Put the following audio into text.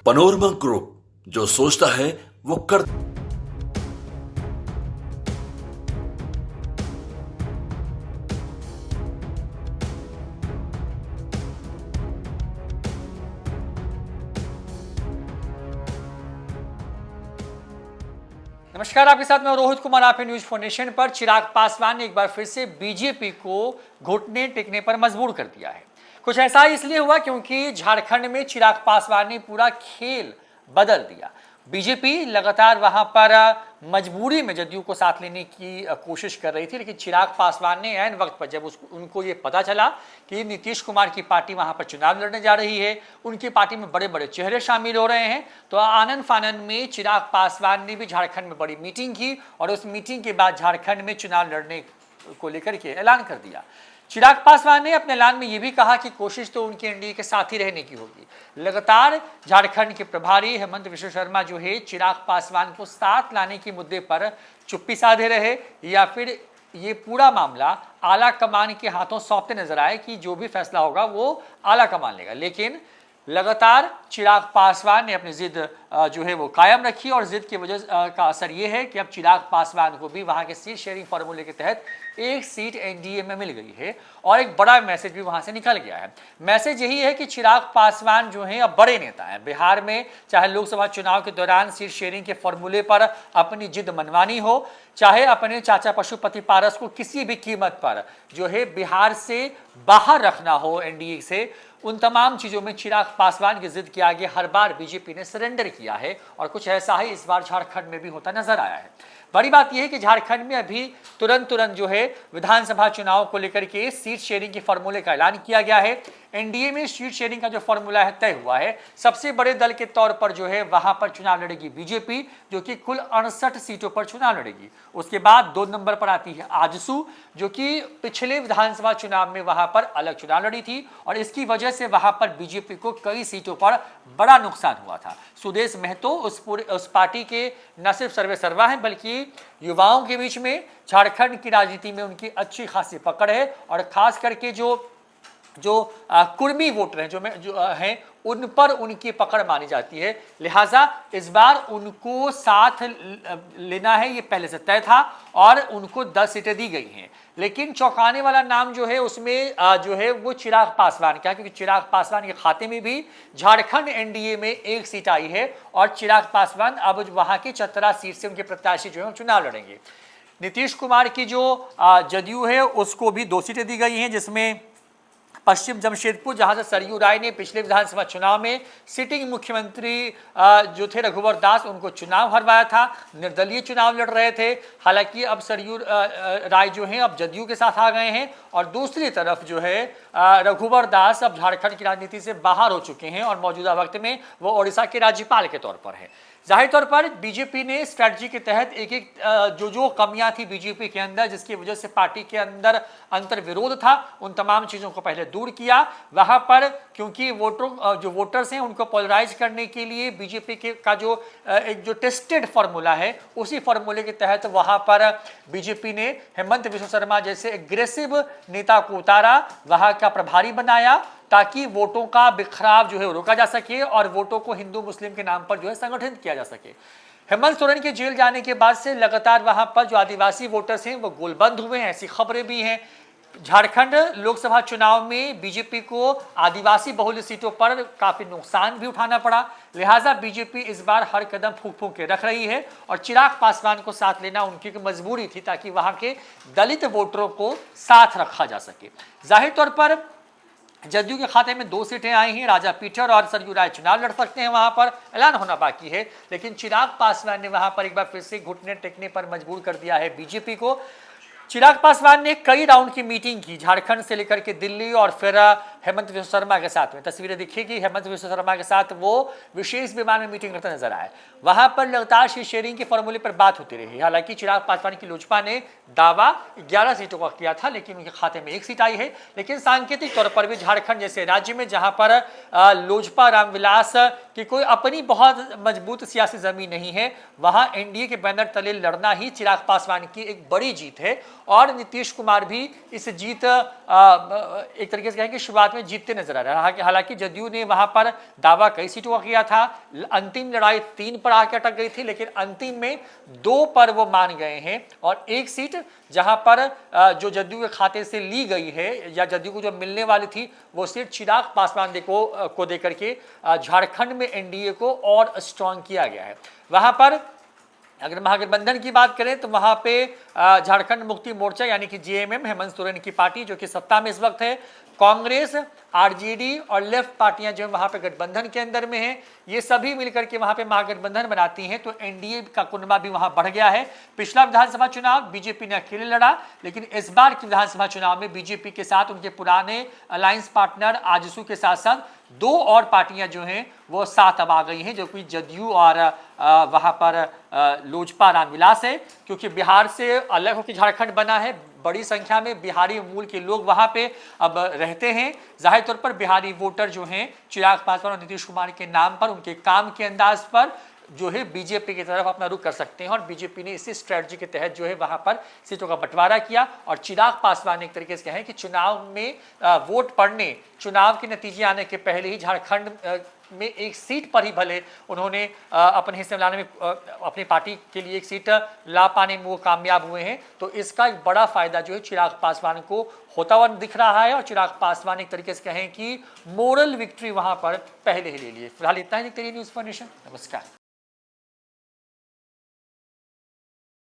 Panorama group, जो सोचता है वो कर। नमस्कार, आपके साथ मैं रोहित कुमार। आप न्यूज फाउंडेशन पर। चिराग पासवान ने एक बार फिर से बीजेपी को घुटने टेकने पर मजबूर कर दिया है। कुछ ऐसा इसलिए हुआ क्योंकि झारखंड में चिराग पासवान ने पूरा खेल बदल दिया। बीजेपी लगातार वहां पर मजबूरी में जदयू को साथ लेने की कोशिश कर रही थी, लेकिन चिराग पासवान ने ऐन वक्त पर जब उनको ये पता चला कि नीतीश कुमार की पार्टी वहां पर चुनाव लड़ने जा रही है, उनकी पार्टी में बड़े बड़े चेहरे शामिल हो रहे हैं, तो आनन फानन में चिराग पासवान ने भी झारखंड में बड़ी मीटिंग की और उस मीटिंग के बाद झारखंड में चुनाव लड़ने को लेकर के ऐलान कर दिया। चिराग पासवान ने अपने ऐलान में यह भी कहा कि कोशिश तो उनके एनडीए के साथ ही रहने की होगी। लगातार झारखंड के प्रभारी हेमंत विश्व शर्मा जो है चिराग पासवान को साथ लाने के मुद्दे पर चुप्पी साधे रहे या फिर ये पूरा मामला आला कमान के हाथों सौंपते नजर आए कि जो भी फैसला होगा वो आला कमान लेगा। लेकिन लगातार चिराग पासवान ने अपनी जिद जो है वो कायम रखी और जिद की वजह का असर ये है कि अब चिराग पासवान को भी वहां के सीट शेयरिंग फॉर्मूले के तहत एक सीट एनडीए में मिल गई है और एक बड़ा मैसेज भी वहां से निकल गया है। मैसेज यही है कि चिराग पासवान जो है अब बड़े नेता हैं। बिहार में चाहे लोकसभा चुनाव के दौरान सीट शेयरिंग के फॉर्मूले पर अपनी जिद मनवानी हो, चाहे अपने चाचा पशुपति पारस को किसी भी कीमत पर जो है बिहार से बाहर रखना हो एनडीए से, उन तमाम चीजों में चिराग पासवान की जिद के आगे हर बार बीजेपी ने सरेंडर किया है और कुछ ऐसा ही इस बार झारखंड में भी होता नजर आया है। बड़ी बात यह है कि झारखंड में अभी तुरंत जो है विधानसभा चुनाव को लेकर के सीट शेयरिंग के फॉर्मूले का ऐलान किया गया है। एनडीए में सीट शेयरिंग का जो फॉर्मूला है तय हुआ है। सबसे बड़े दल के तौर पर जो है वहां पर चुनाव लड़ेगी बीजेपी, जो कि कुल 68 सीटों पर चुनाव लड़ेगी। उसके बाद 2 नंबर पर आती है आजसू, जो कि पिछले विधानसभा चुनाव में वहां पर अलग चुनाव लड़ी थी और इसकी वजह से वहां पर बीजेपी को कई सीटों पर बड़ा नुकसान हुआ था। सुदेश महतो उस पार्टी के न सिर्फ सर्वे सर्वा हैं बल्कि युवाओं के बीच में झारखंड की राजनीति में उनकी अच्छी खासी पकड़ है और खास करके जो कुर्मी वोटर हैं जो हैं उन पर उनकी पकड़ मानी जाती है। लिहाजा इस बार उनको साथ लेना है, ये पहले से तय था और उनको 10 सीटें दी गई हैं। लेकिन चौंकाने वाला नाम जो है उसमें जो है वो चिराग पासवान का, क्योंकि चिराग पासवान के खाते में भी झारखंड एनडीए में 1 सीट आई है और चिराग पासवान अब वहां की चतरा सीट से उनके प्रत्याशी जो है चुनाव लड़ेंगे। नीतीश कुमार की जो जदयू है उसको भी 2 सीटें दी गई हैं, जिसमें पश्चिम जमशेदपुर, जहां से सरयू राय ने पिछले विधानसभा चुनाव में सिटिंग मुख्यमंत्री जो थे रघुवर दास उनको चुनाव हरवाया था, निर्दलीय चुनाव लड़ रहे थे। हालांकि अब सरयू राय जो हैं अब जदयू के साथ आ गए हैं और दूसरी तरफ जो है रघुवर दास अब झारखंड की राजनीति से बाहर हो चुके हैं और मौजूदा वक्त में वो ओडिशा के राज्यपाल के तौर पर है। जाहिर तौर पर बीजेपी ने स्ट्रैटेजी के तहत एक एक जो कमियां थी बीजेपी के अंदर, जिसकी वजह से पार्टी के अंदर अंतर विरोध था, उन तमाम चीज़ों को पहले दूर किया। वहां पर क्योंकि वोटर्स हैं उनको पोलराइज करने के लिए बीजेपी का जो टेस्टेड फार्मूला है उसी फार्मूले के तहत वहां पर बीजेपी ने हेमंत विश्व शर्मा जैसे एग्रेसिव नेता को उतारा, वहां का प्रभारी बनाया ताकि वोटों का बिखराव जो है रोका जा सके और वोटों को हिंदू मुस्लिम के नाम पर जो है संगठित किया जा सके। हेमंत सोरेन के जेल जाने के बाद से लगातार वहां पर जो आदिवासी वोटर्स हैं वो गोलबंद हुए हैं, ऐसी खबरें भी हैं। झारखंड लोकसभा चुनाव में बीजेपी को आदिवासी बहुल सीटों पर काफी नुकसान भी उठाना पड़ा। लिहाजा बीजेपी इस बार हर कदम फूंक फूंक के रख रही है और चिराग पासवान को साथ लेना उनकी मजबूरी थी ताकि वहां के दलित वोटरों को साथ रखा जा सके। जाहिर तौर पर जदयू के खाते में 2 सीटें आई हैं। राजा पीटर और सरयू राय चुनाव लड़ सकते हैं, वहां पर ऐलान होना बाकी है। लेकिन चिराग पासवान ने वहां पर एक बार फिर से घुटने टेकने पर मजबूर कर दिया है बीजेपी को। चिराग पासवान ने कई राउंड की मीटिंग की झारखंड से लेकर के दिल्ली और फिर हेमंत विश्व शर्मा के साथ में। तस्वीरें दिखेगी, हेमंत विश्व शर्मा के साथ वो विशेष विमान में मीटिंग करते नजर आए। वहां पर लगातार सीट शेयरिंग के फॉर्मूले पर बात होती रही। हालांकि चिराग पासवान की लोजपा ने दावा 11 सीटों का किया था, लेकिन उनके खाते में 1 सीट आई है। लेकिन सांकेतिक तौर पर भी झारखंड जैसे राज्य में जहां पर लोजपा रामविलास की कोई अपनी बहुत मजबूत सियासी जमीन नहीं है, वहां एनडीए के बैनर तले लड़ना ही चिराग पासवान की एक बड़ी जीत है और नीतीश कुमार भी इस जीत एक तरीके से कहें कि शुरुआत शुरुआत में जीतते नजर आ रहे हैं। हालांकि जदयू ने वहां पर दावा कई सीटों का किया था, अंतिम लड़ाई 3 पर आकर अटक गई थी, लेकिन अंतिम में 2 पर वो मान गए हैं। और एक सीट जहां पर जो जदयू के खाते से ली गई है या जदयू को जो मिलने वाली थी, वो सीट चिराग पासवान को देकर के झारखंड में एनडीए को और स्ट्रांग किया गया है। वहां पर अगर महागठबंधन की बात करें तो वहां पे झारखंड मुक्ति मोर्चा यानी कि जेएमएम, हेमंत सोरेन की पार्टी जो कि सत्ता में इस वक्त है, कांग्रेस, आरजेडी और लेफ्ट पार्टियां जो वहां पे गठबंधन के अंदर में हैं, ये सभी मिलकर के वहां पे महागठबंधन बनाती हैं। तो एनडीए का कुनबा भी वहां बढ़ गया है। पिछला विधानसभा चुनाव बीजेपी ने अकेले लड़ा, लेकिन इस बार के विधानसभा चुनाव में बीजेपी के साथ उनके पुराने अलायंस पार्टनर आजसू के साथ साथ 2 और पार्टियां जो हैं वो साथ अब आ गई हैं, जो कि जदयू और वहां पर लोजपा रामविलास है। क्योंकि बिहार से अलग होकर झारखंड बना है, बड़ी संख्या में बिहारी मूल के लोग वहां पे अब रहते हैं। जाहिर तौर पर बिहारी वोटर जो हैं चिराग पासवान और नीतीश कुमार के नाम पर, उनके काम के अंदाज पर जो है बीजेपी की तरफ अपना रुख कर सकते हैं। और बीजेपी ने इसी स्ट्रेटजी के तहत जो है वहां पर सीटों का बंटवारा किया। और चिराग पासवान ने एक तरीके से कहें कि चुनाव में वोट पड़ने, चुनाव के नतीजे आने के पहले ही झारखंड में एक सीट पर ही भले उन्होंने अपने हिस्से लाने में अपनी पार्टी के लिए एक सीट ला पाने में वो कामयाब हुए हैं। तो इसका एक बड़ा फायदा जो है चिराग पासवान को होता हुआ दिख रहा है। और चिराग पासवान एक तरीके से कहें कि मोरल विक्ट्री वहां पर पहले ही ले लिए। फिलहाल इतना ही देखते रहिए न्यूज़ फॉर नेशन। नमस्कार।